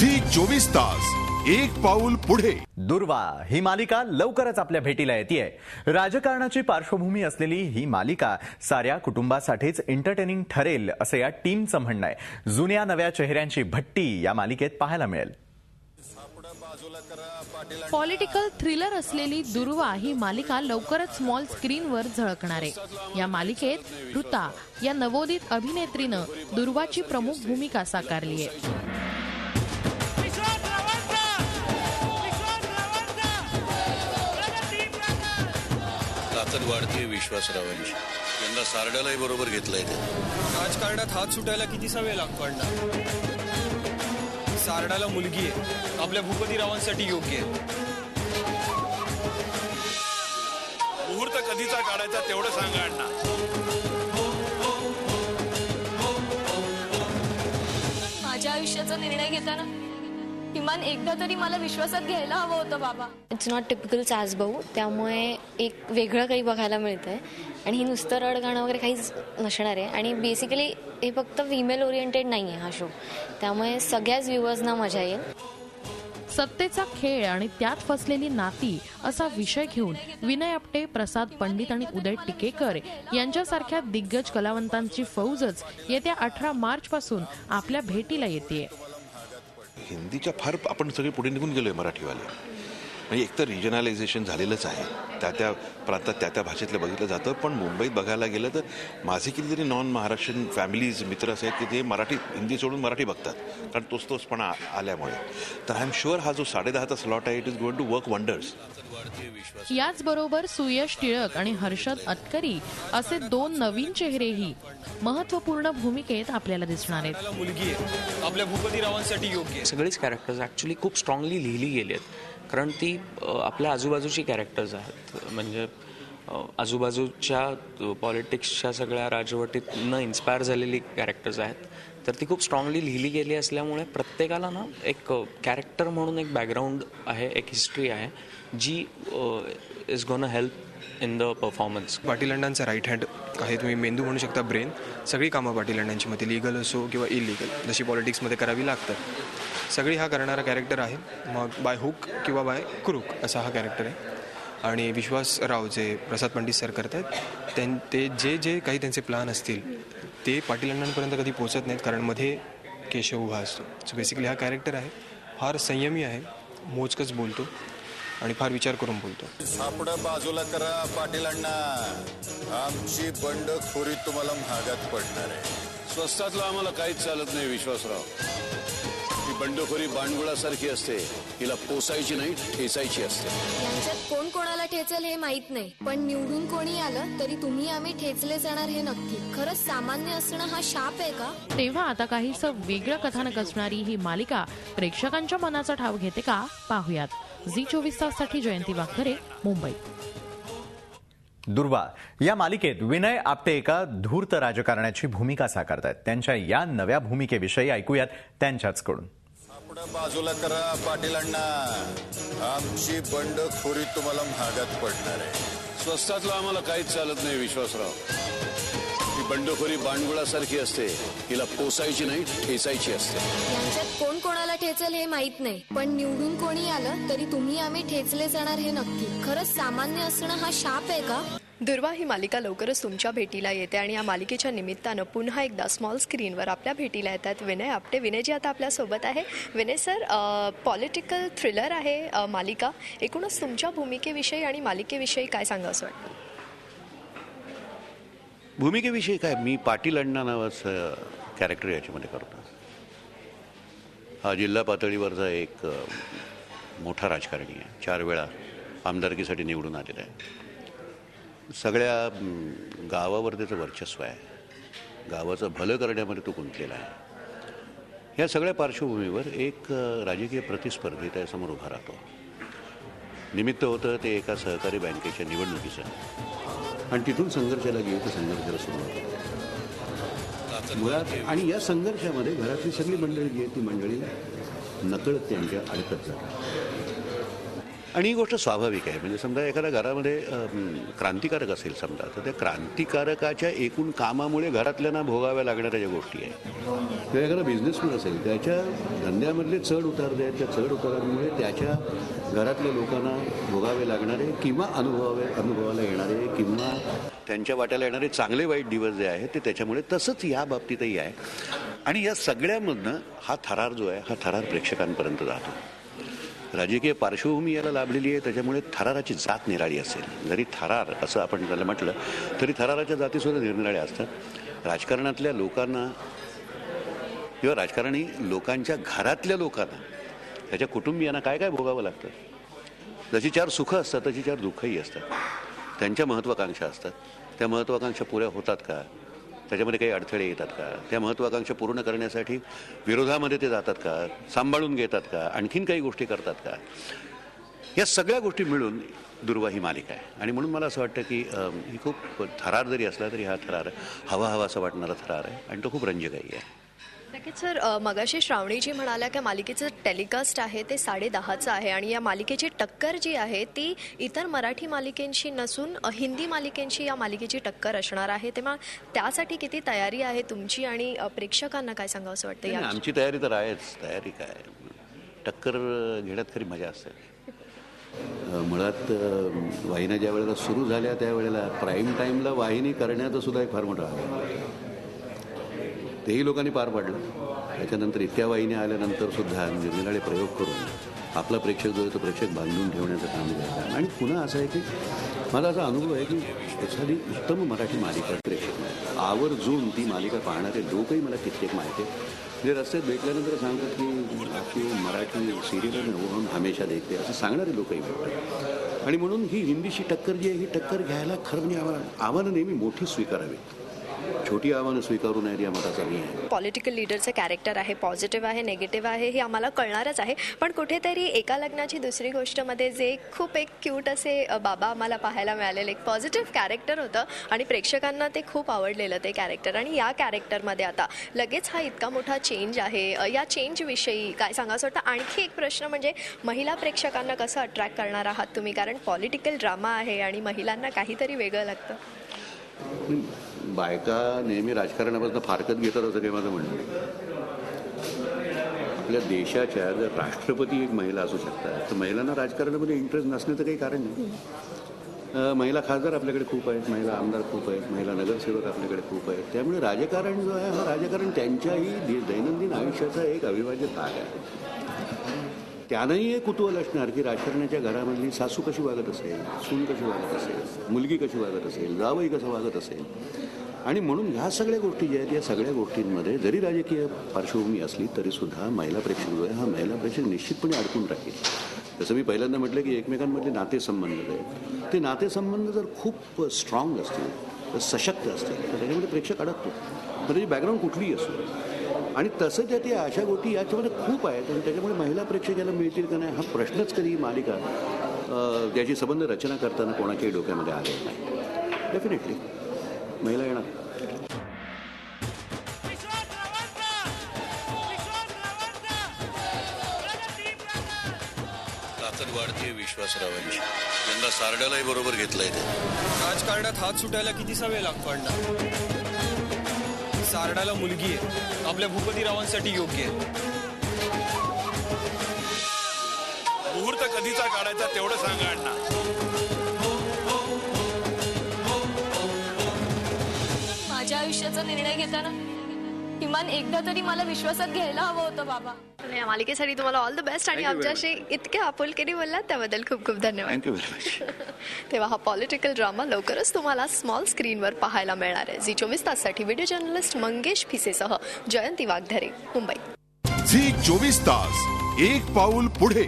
Zee 24 तास एक पाऊल पुढे। दुर्वा ही मालिका लवकरच आपल्या भेटीला येतेय। राजकारणाची पार्श्वभूमी असलेली ही मालिका साऱ्या कुटुंबासाठीच एंटरटेनिंग ठरेल असं या टीमचं म्हणणं आहे। जुन्या नव्या चेहऱ्यांची भट्टी या मालिकेत पाहायला मिळेल। पॉलिटिकल थ्रिलर असलेली दुर्वा ही मालिका लवकरच स्मॉल स्क्रीनवर झळकणार आहे। या मालिकेत ऋता या नवोदित अभिनेत्रीनं दुर्वाची प्रमुख भूमिका साकारली आहे। ताकद वाढते विश्वासरावांची। यंदा सारड्यालाही बरोबर घेतलंय ते। राजकारणात हात सुटायला कितीसा वेळ लागतो अण्णा? सारड्याला मुलगी आहे, आपल्या भूपतीरावांसाठी योग्य आहे। मुहूर्त कधीचा काढायचा तेवढं सांगा अण्णा। माझ्या आयुष्याचा निर्णय घेताना किमान एकदा तरी मला विश्वासात घ्यायला हवं होतं बाबा। इट्स नॉट टिपिकल सासबहू, त्यामुळे एक वेगळं काही बघायला मिळतंय आणि ही नुसतं रड गाणं वगैरे काहीच नसणार आहे। आणि बेसिकली हे फक्त फिमेल ओरिएंटेड नाही आहे हा शो, त्यामुळे सगळ्याच व्ह्युअर्सना मजा येईल। सत्तेचा खेळ आणि त्यात फसलेली नाती असा विषय घेऊन विनय आपटे, प्रसाद पंडित आणि उदय टिकेकर यांच्यासारख्या दिग्गज कलावंतांची फौजच येत्या 18 मार्च पासून आपल्या भेटीला येते। हिंदीच्या फार आपण सगळे पुढे निघून गेलोय मराठीवाले। म्हणजे एकतर रिजनलायझेशन झालेलंच आहे, त्या प्रांतात त्या भाषेतलं बघितलं जातं। पण मुंबईत बघायला गेलं तर माझे कितीतरी नॉन महाराष्ट्रीयन फॅमिलीज मित्र असे आहेत की ते मराठी हिंदी सोडून मराठी बघतात, कारण तोचपणा आल्यामुळे। तर आय एम शुअर हा जो 10:30चा स्लॉट आहे it is going to work wonders. याचबरोबर सुयश टिळक आणि हर्षद अतकरी असे 2 नवीन चेहरेही महत्त्वपूर्ण भूमिकेत आपल्याला दिसणार आहेत। मुलगी आहे, आपल्या भूपतीरावांसाठी योग्य आहे। सगळीच कॅरेक्टर्स ॲक्च्युली खूप स्ट्रॉंगली लिहिली गेली आहेत, कारण ती आपल्या आजूबाजूची कॅरेक्टर्स आहेत। म्हणजे आजूबाजूच्या पॉलिटिक्सच्या सगळ्या राजवटीत न इन्स्पायर झालेली कॅरेक्टर्स आहेत। तर ती खूप स्ट्रॉंगली लिहिली गेली असल्यामुळे प्रत्येकाला ना एक कॅरेक्टर म्हणून एक बॅकग्राऊंड आहे, एक हिस्ट्री आहे, जी is gonna help in the performance. Patil अण्णांचा राईट हँड आहे, तुम्ही मेंदू म्हणू शकता, ब्रेन। सगळी कामं पाटील अण्णांची मध्ये लिगल असो किंवा इलिगल, जशी पॉलिटिक्समध्ये करावी लागतात सगळी हा करणारा कॅरेक्टर आहे। मग बाय हुक किंवा बाय क्रूक असा हा कॅरेक्टर आहे। आणि विश्वासराव जे प्रसाद पंडित सर करतात ते जे काही त्यांचे प्लान असतील ते पाटील अण्णांपर्यंत कधी पोहोचत नाहीत, कारण मध्ये केशव उभा असतो। सो बेसिकली हा कॅरेक्टर आहे, फार संयमी आहे, मोजकच बोलतो आणि फार विचार करून बोलतो। सापडं बाजूला करा पाटील अण्णा, आमची बंडखोरी तुम्हाला महागात पडणार आहे। स्वस्तातलं आम्हाला काहीच चालत नाही विश्वासराव। ही बंडखोरी बाणगुळासारखी असते, हिला पोसायची नाही ठेचायची असते। यांच्यात कोण कोणाला ठेचेल हे माहित नाही, पण निवडून कोणी आलं तरी तुम्ही आम्ही ठेचले जाणार हे नक्की। खरंच सामान्य असणं हा शाप आहे का? तेव्हा आता काहीसं वेगळं कथानक असणारी ही मालिका प्रेक्षकांच्या मनाचा ठाव घेते का, पाहुयात। झी 24 ताससाठी जयंती वाघरे, मुंबई। दुर्वा या मालिकेत विनय आपटे एका धूर्त राजकारण्याची भूमिका साकारतात। त्यांच्या या नव्या भूमिकेविषयी ऐकूयात त्यांच्याचकडून। सापडं बाजूला करा पाटील अण्णा, आमची बंडखोरी तुम्हाला महागात पडणार आहे। स्वस्तातलं आम्हाला काहीच चालत नाही विश्वासराव। ही बंडखोरी बाणगुळासारखी असते, हिला पोसायची नाही ठेचायची असते। यांच्यात कोण कोणाला ठेचेल हे माहित नाही, पण निवडून कोणी आलं तरी तुम्ही आम्ही ठेचले जाणार हे नक्की। खरंच सामान्य असणं हा शाप आहे का? दुर्वा ही मालिका लवकरच तुमच्या भेटीला येते आणि या मालिकेच्या निमित्तानं पुन्हा एकदा स्मॉल स्क्रीनवर आपल्या भेटीला येतात विनय आपटे। विनयजी आता आपल्यासोबत आहे। विनय सर, पॉलिटिकल थ्रिलर आहे मालिका, एकूणच तुमच्या भूमिकेविषयी आणि मालिकेविषयी काय सांगा असं वाटतं? भूमिकेविषयी काय, मी पाटील अण्णा नावाचं कॅरेक्टर याच्यामध्ये करतो। हा जिल्हा पातळीवरचा एक मोठा राजकारणी आहे, 4 वेळा आमदारकीसाठी निवडून आलेला आहे। सगळ्या गावावर त्याचं वर्चस्व आहे, गावाचं भलं करण्यामध्ये तो गुंतलेला आहे। ह्या सगळ्या पार्श्वभूमीवर एक राजकीय प्रतिस्पर्धी त्यासमोर उभा राहतो। निमित्त होतं ते एका सहकारी बँकेच्या निवडणुकीचं, आणि तिथून संघर्षाला गेलं तर संघर्षाला सुरुवात होते मुळात। आणि या संघर्षामध्ये घरातली सगळी मंडळी जी आहे ती मंडळी नकळत त्यांच्या अडकत जातात। आणि ही गोष्ट स्वाभाविक आहे. म्हणजे समजा एखाद्या घरामध्ये क्रांतिकारक असेल समजा, तर त्या क्रांतिकारकाच्या एकूण कामामुळे घरातल्यांना भोगाव्या लागणाऱ्या ज्या गोष्टी आहेत, किंवा एखादा बिझनेसमॅन असेल त्याच्या धंद्यामधले चढ उतार जे आहेत त्या चढ उतारांमुळे त्याच्या घरातल्या लोकांना भोगावे लागणारे किंवा अनुभवाला येणारे किंवा त्यांच्या वाट्याला येणारे चांगले वाईट दिवस जे आहेत ते त्याच्यामुळे, तसंच या बाबतीतही आहे. आणि या सगळ्यामधनं हा थरार जो आहे हा थरार प्रेक्षकांपर्यंत जातो. राजकीय पार्श्वभूमी याला लाभलेली आहे, त्याच्यामुळे थराराची जात निराळी असेल. जरी थरार असं आपण त्याला म्हटलं तरी थराराच्या जातीसुद्धा निरनिराळ्या असतात. राजकारणातल्या लोकांना किंवा राजकारणी लोकांच्या घरातल्या लोकांना, त्याच्या कुटुंबियांना काय काय भोगावं लागतं. जशी 4 सुखं असतात तशी 4 दुःखही असतात. त्यांच्या महत्त्वाकांक्षा असतात. त्या महत्त्वाकांक्षा पुऱ्या होतात का, त्याच्यामध्ये काही अडथळे येतात का, त्या महत्त्वाकांक्षा पूर्ण करण्यासाठी विरोधामध्ये ते जातात का, सांभाळून घेतात का, आणखीन काही गोष्टी करतात का, या सगळ्या गोष्टी मिळून दुर्वा ही मालिका आहे. आणि म्हणून मला असं वाटतं की ही खूप थरार जरी असला तरी हा थरार हवा असं वाटणारा थरार आहे आणि तो खूप रंजकही आहे. नक्कीच सर, मगाशी श्रावणीजी म्हणाल्या की मालिकेचं टेलिकास्ट आहे ते 10:30चं आहे आणि या मालिकेची टक्कर जी आहे ती इतर मराठी मालिकेंशी नसून हिंदी मालिकेंशी या मालिकेची टक्कर असणार आहे. तेव्हा त्यासाठी किती तयारी आहे तुमची आणि प्रेक्षकांना काय सांगावं असं वाटतं? या आमची तयारी तर आहेच. तयारी काय, टक्कर घेण्यात खरी मजा असते. मुळात वाहिन्या ज्या वेळेला सुरू झाल्या त्यावेळेला प्राईम टाईमला वाहिनी करण्याचं सुद्धा एक फार मोठं आहे. तेही लोकांनी पार पाडलं. त्याच्यानंतर इतक्या वाहिन्या आल्यानंतर सुद्धा निरनिराळे प्रयोग करून आपला प्रेक्षक जो आहे तो प्रेक्षक बांधून ठेवण्याचं काम करतात. आणि पुन्हा असं आहे की माझा असा अनुभव आहे की एखादी उत्तम मराठी मालिका प्रेक्षक आवर्जून ती मालिका पाहणारे लोकही मला कित्येक माहिती आहे. जे रस्त्यात भेटल्यानंतर सांगतात की आपली मराठी सिरियल म्हणून हमेशा देखते असं सांगणारे लोकही भेटतात. आणि म्हणून ही हिंदीशी टक्कर जी आहे ही टक्कर घ्यायला खरं म्हणजे आव्हानं नेहमी मोठी स्वीकारावी, छोटी आव्हानं स्वीकारू नये या मताचा मी आहे. पॉलिटिकल लीडरचं कॅरेक्टर आहे, पॉझिटिव्ह आहे, नेगेटिव्ह आहे हे आम्हाला कळणारच आहे. पण कुठेतरी एका लग्नाची दुसरी गोष्टमध्ये जे खूप एक क्यूट असे बाबा आम्हाला पाहायला मिळालेले एक पॉझिटिव्ह कॅरेक्टर होतं आणि प्रेक्षकांना ते खूप आवडलेलं ते कॅरेक्टर. आणि या कॅरेक्टरमध्ये आता लगेच हा इतका मोठा चेंज आहे, या चेंजविषयी काय सांगावं वाटतं? आणखी एक प्रश्न म्हणजे महिला प्रेक्षकांना कसं अट्रॅक्ट करणार आहात तुम्ही? कारण पॉलिटिकल ड्रामा आहे आणि महिलांना काहीतरी वेगळं लागतं. बायका नेहमी राजकारणापासून फारकत घेतात असं काही माझं म्हणणं. आपल्या देशाच्या जर राष्ट्रपती एक महिला असू शकतात तर महिलांना राजकारणामध्ये इंटरेस्ट नसण्याचं काही कारण नाही. महिला खासदार आपल्याकडे खूप आहेत, महिला आमदार खूप आहेत, महिला नगरसेवक आपल्याकडे खूप आहेत. त्यामुळे राजकारण जो आहे हा राजकारण त्यांच्याही दैनंदिन आयुष्याचा एक अविभाज्य भाग आहे. त्यांनाही एक कुतूहल असणार की राजकारणाच्या घरामधली सासू कशी वागत असेल, सून कशी वागत असेल, मुलगी कशी वागत असेल, जावई कसं वागत असेल. आणि म्हणून ह्या सगळ्या गोष्टी ज्या आहेत या सगळ्या गोष्टींमध्ये जरी राजकीय पार्श्वभूमी असली तरीसुद्धा महिला प्रेक्षक जो आहे हा महिला प्रेक्षक निश्चितपणे अडकून राहील. जसं मी पहिल्यांदा म्हटलं की एकमेकांमधले नातेसंबंध जे आहेत ते नातेसंबंध जर खूप स्ट्रॉंग असतील, सशक्त असतील तर त्याच्यामध्ये प्रेक्षक अडकतो. तर त्याची बॅकग्राऊंड कुठलीही असो. आणि तसं त्या त्या अशा गोष्टी याच्यामध्ये खूप आहेत आणि त्याच्यामुळे महिला प्रेक्षकाला मिळतील का नाही हा प्रश्नच कधी मालिका त्याची संबंध रचना करताना कोणाच्याही डोक्यामध्ये आले नाही. डेफिनेटली महिला येणार. ताकद वाढते विश्वासरावांची. यंदा सारड्यालाही बरोबर घेतलंय ते. राजकारणात हात सुटायला कितीसा वेळ लागतो अण्णा? सारडाला मुलगी आहे, आपल्या भूपतीरावांसाठी योग्य आहे. मुहूर्त कधीचा काढायचा तेवढं सांगा अण्णा. माझ्या आयुष्याचा निर्णय घेताना किमान एकदा तरी मला विश्वासात घ्यायला हवं होतं बाबा. या मालिकेसाठी तुम्हाला ऑल द बेस्ट आणि आमच्याशी इतक्या आपुलकीने बोललात त्याबद्दल खूप खूप धन्यवाद. Thank you very much. तेव्हा हा पॉलिटिकल ड्रामा लवकरच तुम्हाला स्मॉल स्क्रीनवर पाहायला मिळणार आहे. झी 24 ताससाठी व्हिडिओ जर्नलिस्ट मंगेश फिसेसह जयंती वाघधरे, मुंबई. झी 24 तास एक पाऊल पुढे.